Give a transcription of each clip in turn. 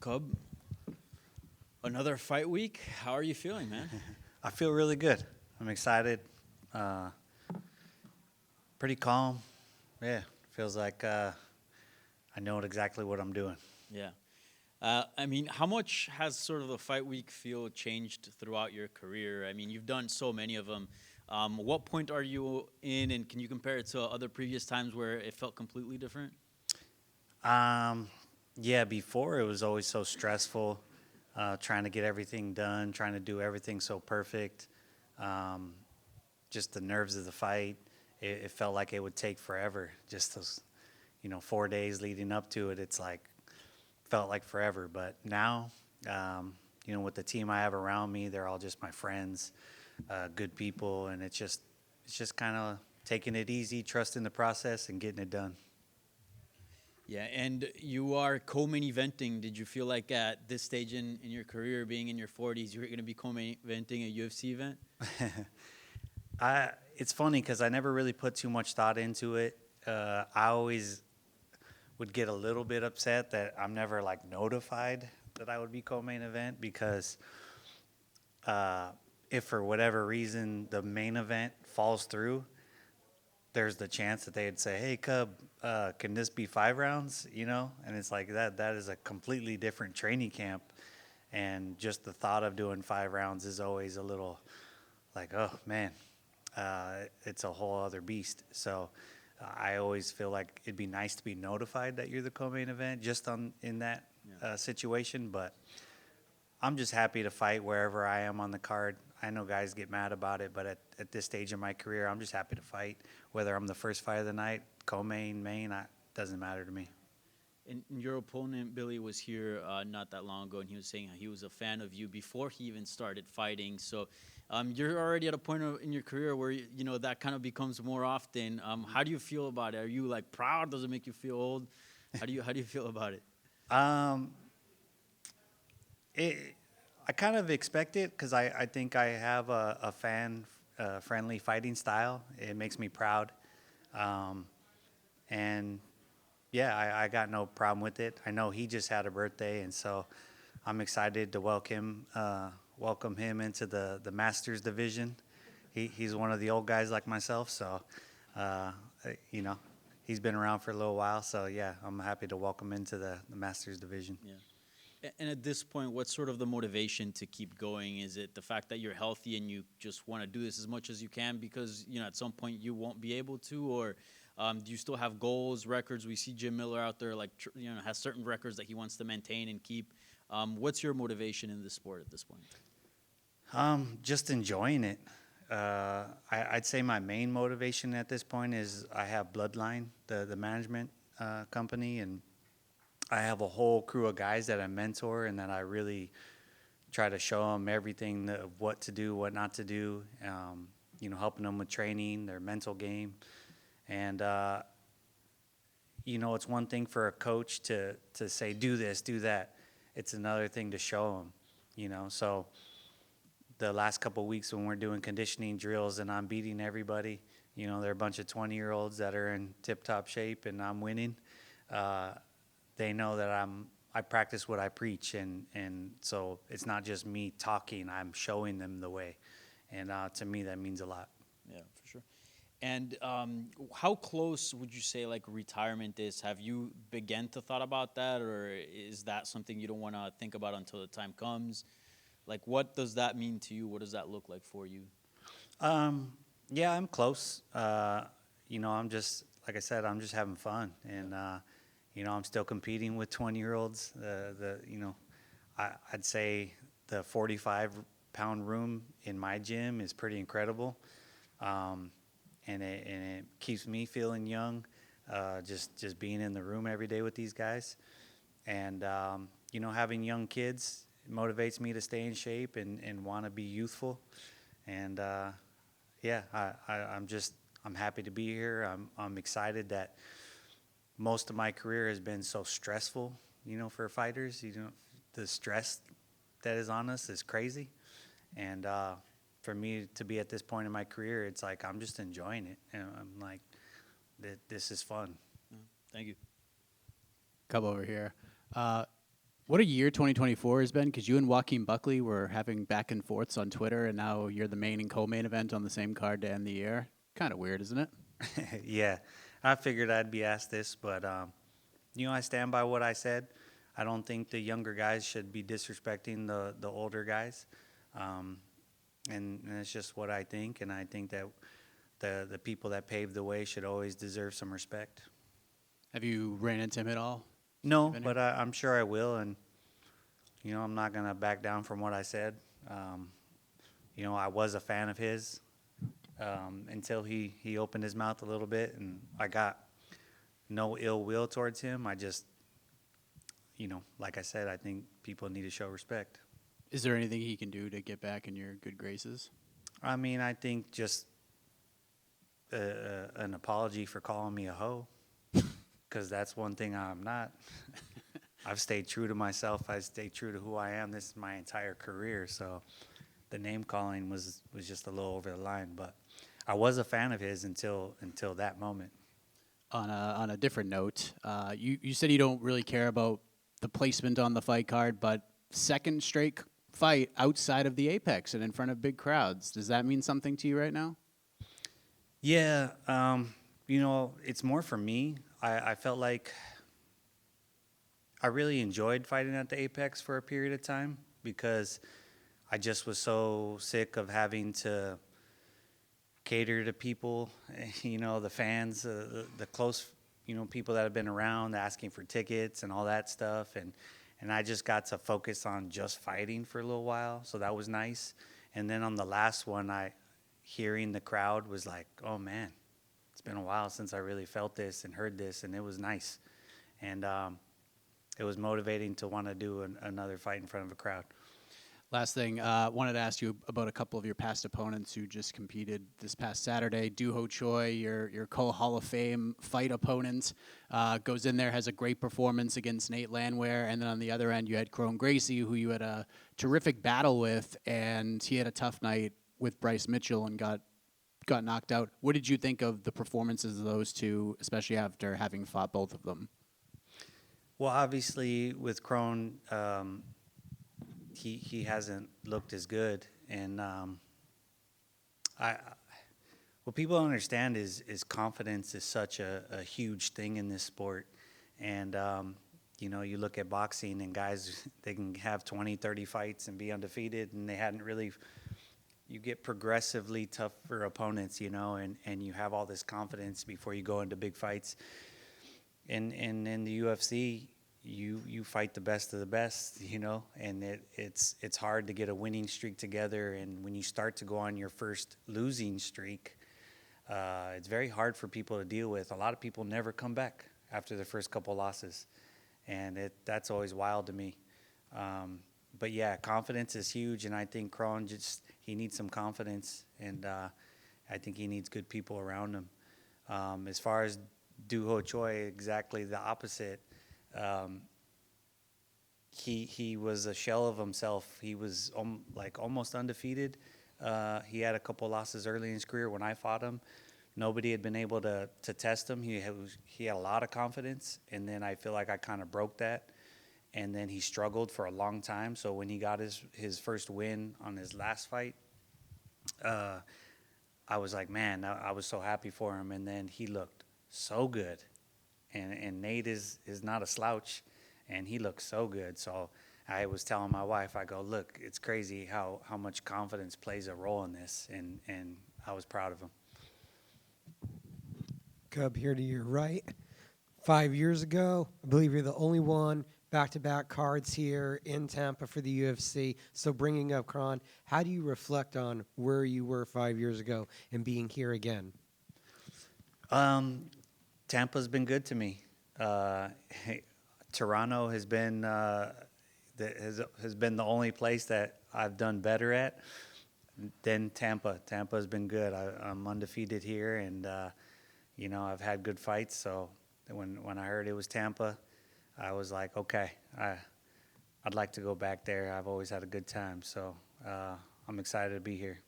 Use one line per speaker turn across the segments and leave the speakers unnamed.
Cub, another fight week. How are you feeling, man?
I feel really good. I'm excited. Uh, Pretty calm. Yeah, feels like I know exactly what I'm doing.
Yeah. I mean, how much has sort of the fight week feel changed throughout your career? I mean, you've done so many of them. What point are you in, and can you compare it to other previous times where it felt completely different?
Um, yeah, before it was always so stressful, trying to get everything done, trying to do everything so perfect. Um, just the nerves of the fight. It felt like it would take forever. Just those, 4 days leading up to it. It's like felt like forever. But now, with the team I have around me, they're all just my friends, good people, and it's just kind of taking it easy, trusting the process, and getting it done.
Yeah, and you are co-main eventing. Did you feel like at this stage in your career, being in your 40s, you were going to be co-main eventing a UFC event?
It's funny because I never really put too much thought into it. I always would get a little bit upset that I'm never like notified that I would be co-main event because uh, if for whatever reason the main event falls through, there's the chance that they'd say, "Hey, Cub, can this be 5 rounds?" And it's like that is a completely different training camp, and just the thought of doing 5 rounds is always a little like, oh man, it's a whole other beast. So I always feel like it'd be nice to be notified that you're the co-main event just on in that
Yeah.
situation. But I'm just happy to fight wherever I am on the card. I know guys get mad about it, but at this stage of my career, I'm just happy to fight. Whether I'm the first fight of the night, co-main, main, doesn't matter to me.
And your opponent, Billy, was here not that long ago, and he was saying how he was a fan of you before he even started fighting. So you're already at a point in your career where, that kind of becomes more often. How do you feel about it? Are you, like, proud? Does it make you feel old? How do you feel about it?
Um, it, I kind of expect it because I think I have a fan friendly fighting style. It makes me proud. Um, and yeah, I got no problem with it. I know he just had a birthday, and so I'm excited to welcome him into the Masters division. He's one of the old guys like myself, so uh, you know he's been around for a little while. So yeah, I'm happy to welcome into the Masters division.
Yeah. And at this point, what's sort of the motivation to keep going? Is it the fact that you're healthy and you just want to do this as much as you can because, at some point you won't be able to? Or do you still have goals, records? We see Jim Miller out there, like, has certain records that he wants to maintain and keep. What's your motivation in this sport at this point?
Just enjoying it. I'd say my main motivation at this point is I have Bloodline, the management company, and I have a whole crew of guys that I mentor and that I really try to show them everything of what to do, what not to do. Helping them with training, their mental game, and it's one thing for a coach to say do this, do that. It's another thing to show them. So the last couple of weeks when we're doing conditioning drills and I'm beating everybody, they're a bunch of 20-year-olds that are in tip-top shape and I'm winning. Uh, they know that I practice what I preach, and so it's not just me talking. I'm showing them the way, and to me that means a lot.
Yeah, for sure. And how close would you say like retirement is? Have you begun to thought about that, or is that something you don't want to think about until the time comes? Like, what does that mean to you? What does that look like for you?
Um, yeah, I'm close. I'm just like I said, I'm just having fun, and I'm still competing with 20-year-olds. I'd say the 45-pound room in my gym is pretty incredible, and it keeps me feeling young. Just being in the room every day with these guys, and having young kids motivates me to stay in shape and want to be youthful, and yeah, I'm happy to be here. I'm excited that most of my career has been so stressful, for fighters. The stress that is on us is crazy. And for me to be at this point in my career, it's like I'm just enjoying it. And I'm like, this is fun.
Thank you.
Come over here. What a year 2024 has been, because you and Joaquin Buckley were having back and forths on Twitter, and now you're the main and co-main event on the same card to end the year. Kind of weird, isn't it?
Yeah, I figured I'd be asked this, but I stand by what I said. I don't think the younger guys should be disrespecting the older guys, and it's just what I think. And I think that the people that paved the way should always deserve some respect.
Have you ran into him at all?
No,
Been
but
here?
I'm sure I will, and I'm not gonna back down from what I said. I was a fan of his until he opened his mouth a little bit, and I got no ill will towards him. I just, like I said, I think people need to show respect.
Is there anything he can do to get back in your good graces?
I mean, I think just an apology for calling me a hoe, because that's one thing I'm not. I've stayed true to myself. I stayed true to who I am. This is my entire career. So the name calling was just a little over the line. But I was a fan of his until that moment.
On a different note, you said you don't really care about the placement on the fight card, but second straight fight outside of the Apex and in front of big crowds. Does that mean something to you right now?
Yeah, it's more for me. I felt like I really enjoyed fighting at the Apex for a period of time because I just was so sick of having to cater to people, the fans, the close, people that have been around asking for tickets and all that stuff. And I just got to focus on just fighting for a little while. So that was nice. And then on the last one, hearing the crowd was like, oh man, it's been a while since I really felt this and heard this. And it was nice. And it was motivating to want to do another fight in front of a crowd.
Last thing, wanted to ask you about a couple of your past opponents who just competed this past Saturday. Duho Choi, your co-Hall of Fame fight opponent, goes in there, has a great performance against Nate Landwehr, and then on the other end you had Crone Gracie, who you had a terrific battle with, and he had a tough night with Bryce Mitchell and got knocked out. What did you think of the performances of those two, especially after having fought both of them?
Well, obviously with Crone, he hasn't looked as good, and what people don't understand is confidence is such a huge thing in this sport. And you look at boxing and guys, they can have 20, 30 fights and be undefeated, and they hadn't really. You get progressively tougher opponents, and you have all this confidence before you go into big fights. And in the UFC, you fight the best of the best, and it's hard to get a winning streak together. And when you start to go on your first losing streak, it's very hard for people to deal with. A lot of people never come back after the first couple losses, and that's always wild to me. But yeah, confidence is huge, and I think Crone he needs some confidence, and I think he needs good people around him. As far as Duho Choi, exactly the opposite. He was a shell of himself. He was almost undefeated. He had a couple losses early in his career when I fought him. Nobody had been able to test him. He had a lot of confidence, and then I feel like I kind of broke that. And then he struggled for a long time. So when he got his first win on his last fight, I was like, man, I was so happy for him. And then he looked so good. And Nate is not a slouch, and he looked so good. So I was telling my wife, I go, look, it's crazy how much confidence plays a role in this. And I was proud of him.
Cub, here to your right. 5 years ago, I believe you're the only one back-to-back cards here in Tampa for the UFC. So bringing up Crone, how do you reflect on where you were 5 years ago and being here again?
Tampa's been good to me. Toronto has been has been the only place that I've done better at than Tampa. Tampa's been good. I'm undefeated here, and I've had good fights. So when I heard it was Tampa, I was like, okay, I'd like to go back there. I've always had a good time, so I'm excited to be here.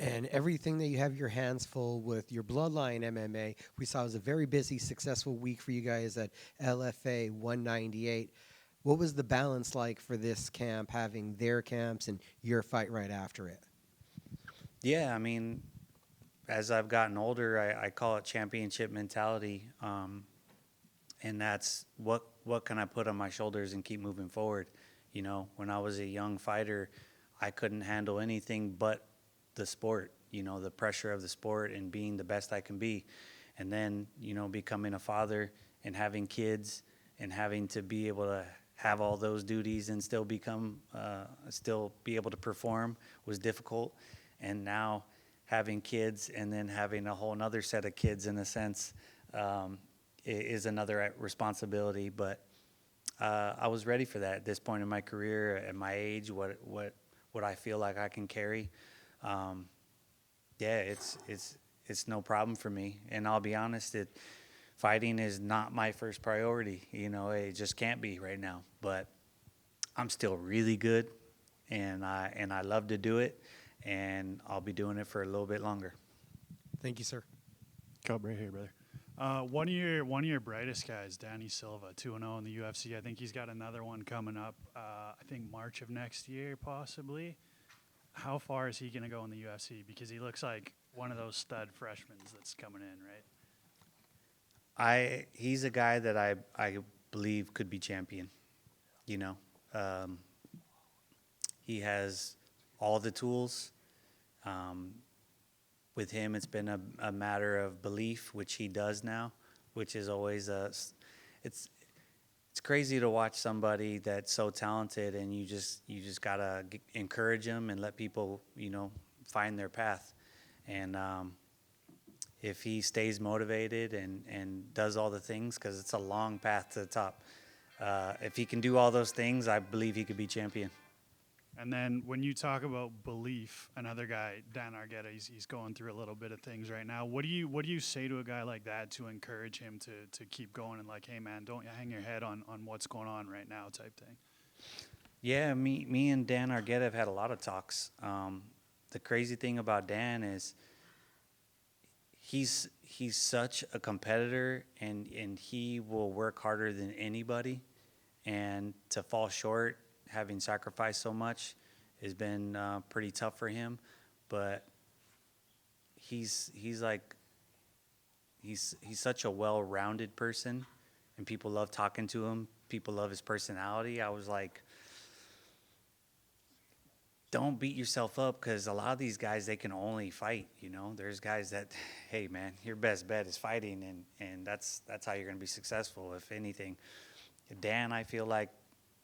And everything that you have your hands full with your Bloodline MMA, we saw was a very busy, successful week for you guys at LFA 198. What was the balance like for this camp, having their camps and your fight right after it?
Yeah, I mean, as I've gotten older, I call it championship mentality, and that's what can I put on my shoulders and keep moving forward. You know, when I was a young fighter, I couldn't handle anything but the sport. You know, the pressure of the sport and being the best I can be, and then becoming a father and having kids and having to be able to have all those duties and still still be able to perform was difficult. And now having kids and then having a whole nother set of kids in a sense is another responsibility. But I was ready for that at this point in my career, at my age, what I feel like I can carry. Yeah, it's no problem for me. And I'll be honest, fighting is not my first priority. You know, it just can't be right now. But I'm still really good, and I love to do it, and I'll be doing it for a little bit longer.
Thank you, sir.
Cub, right here, brother. One of your brightest guys, Danny Silva, 2-0 in the UFC. I think he's got another one coming up. I think March of next year, possibly. How far is he going to go in the UFC? Because he looks like one of those stud freshmen that's coming in, right?
He's a guy that I believe could be champion. You know, he has all the tools. With him, it's been a matter of belief, which he does now, which is always it's crazy to watch somebody that's so talented, and you just gotta encourage them and let people find their path. And if he stays motivated and does all the things, because it's a long path to the top, if he can do all those things, I believe he could be champion.
And then when you talk about belief, another guy, Dan Argueta, he's going through a little bit of things right now. What do you say to a guy like that to encourage him to keep going and like, hey man, don't hang your head on what's going on right now type thing?
Yeah, me and Dan Argueta have had a lot of talks. The crazy thing about Dan is he's such a competitor, and he will work harder than anybody, and to fall short, having sacrificed so much, has been pretty tough for him. But he's such a well-rounded person, and people love talking to him. People love his personality. I was like, don't beat yourself up, because a lot of these guys, they can only fight. There's guys that, hey man, your best bet is fighting, and that's how you're going to be successful, if anything. Dan, I feel like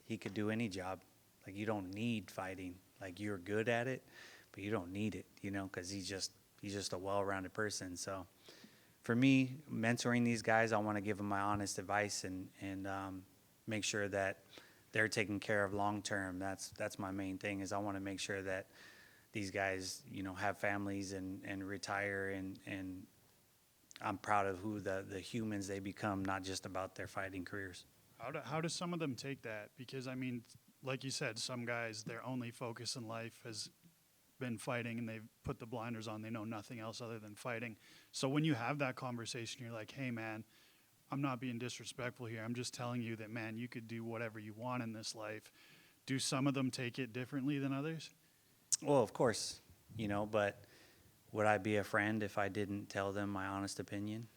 he could do any job. Like, you don't need fighting. Like, you're good at it, but you don't need it, because he's just a well-rounded person. So for me, mentoring these guys, I want to give them my honest advice and make sure that they're taken care of long term. That's my main thing, is I want to make sure that these guys, have families and retire, and I'm proud of who the humans they become, not just about their fighting careers.
How do some of them take that? Because, I mean, like you said, some guys, their only focus in life has been fighting, and they've put the blinders on. They know nothing else other than fighting. So when you have that conversation, you're like, hey, man, I'm not being disrespectful here. I'm just telling you that, man, you could do whatever you want in this life. Do some of them take it differently than others?
Well, of course, but would I be a friend if I didn't tell them my honest opinion?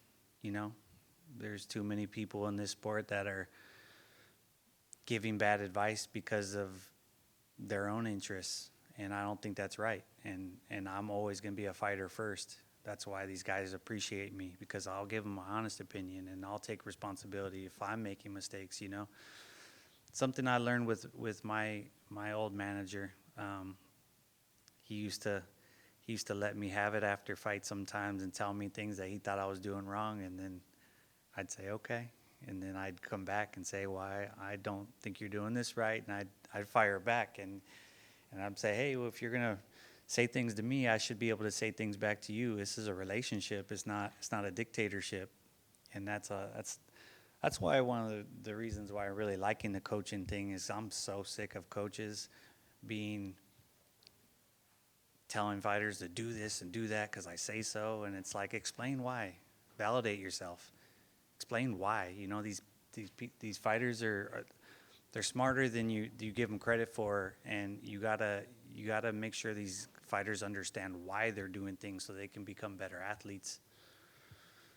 There's too many people in this sport that are giving bad advice because of their own interests, and I don't think that's right. And I'm always going to be a fighter first. That's why these guys appreciate me, because I'll give them my honest opinion, and I'll take responsibility if I'm making mistakes. Something I learned with my old manager. He used to let me have it after fights sometimes and tell me things that he thought I was doing wrong, and then I'd say okay. And then I'd come back and say, well, I don't think you're doing this right. And I'd fire back. And I'd say, hey, well, if you're going to say things to me, I should be able to say things back to you. This is a relationship. It's not a dictatorship. And that's why one of the reasons why I'm really liking the coaching thing is I'm so sick of coaches telling fighters to do this and do that because I say so. And it's like, explain why. Validate yourself. Explain why. These fighters they're smarter than you give them credit for, and you gotta make sure these fighters understand why they're doing things so they can become better athletes.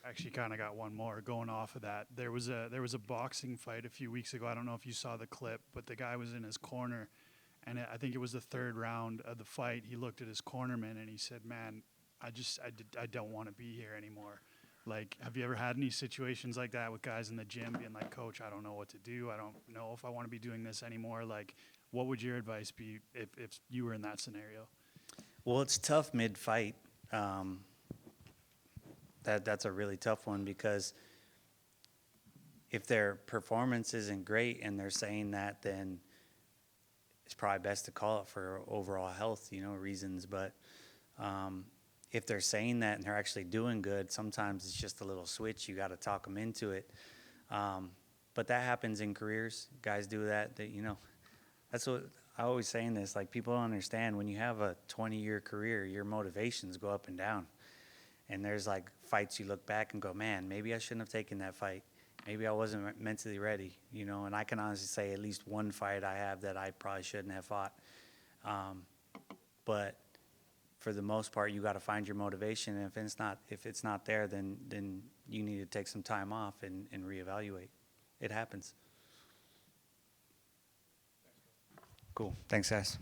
Actually, kind of got one more going off of that. There was a boxing fight a few weeks ago. I don't know if you saw the clip, but the guy was in his corner, and I think it was the third round of the fight. He looked at his cornerman and he said, "Man, I don't want to be here anymore." Like, have you ever had any situations like that with guys in the gym being like, "Coach, I don't know what to do. I don't know if I want to be doing this anymore." Like, what would your advice be if you were in that scenario?
Well, it's tough mid-fight. That's a really tough one, because if their performance isn't great and they're saying that, then it's probably best to call it for overall health, reasons. But if they're saying that and they're actually doing good, sometimes it's just a little switch. You got to talk them into it. But that happens in careers. Guys do that. That's what I always say in this. Like, people don't understand, when you have a 20-year career, your motivations go up and down. And there's like fights you look back and go, man, maybe I shouldn't have taken that fight. Maybe I wasn't mentally ready, And I can honestly say at least one fight I have that I probably shouldn't have fought. But for the most part, you got to find your motivation. And if it's not there, then you need to take some time off and reevaluate. It happens. Cool. Thanks, guys.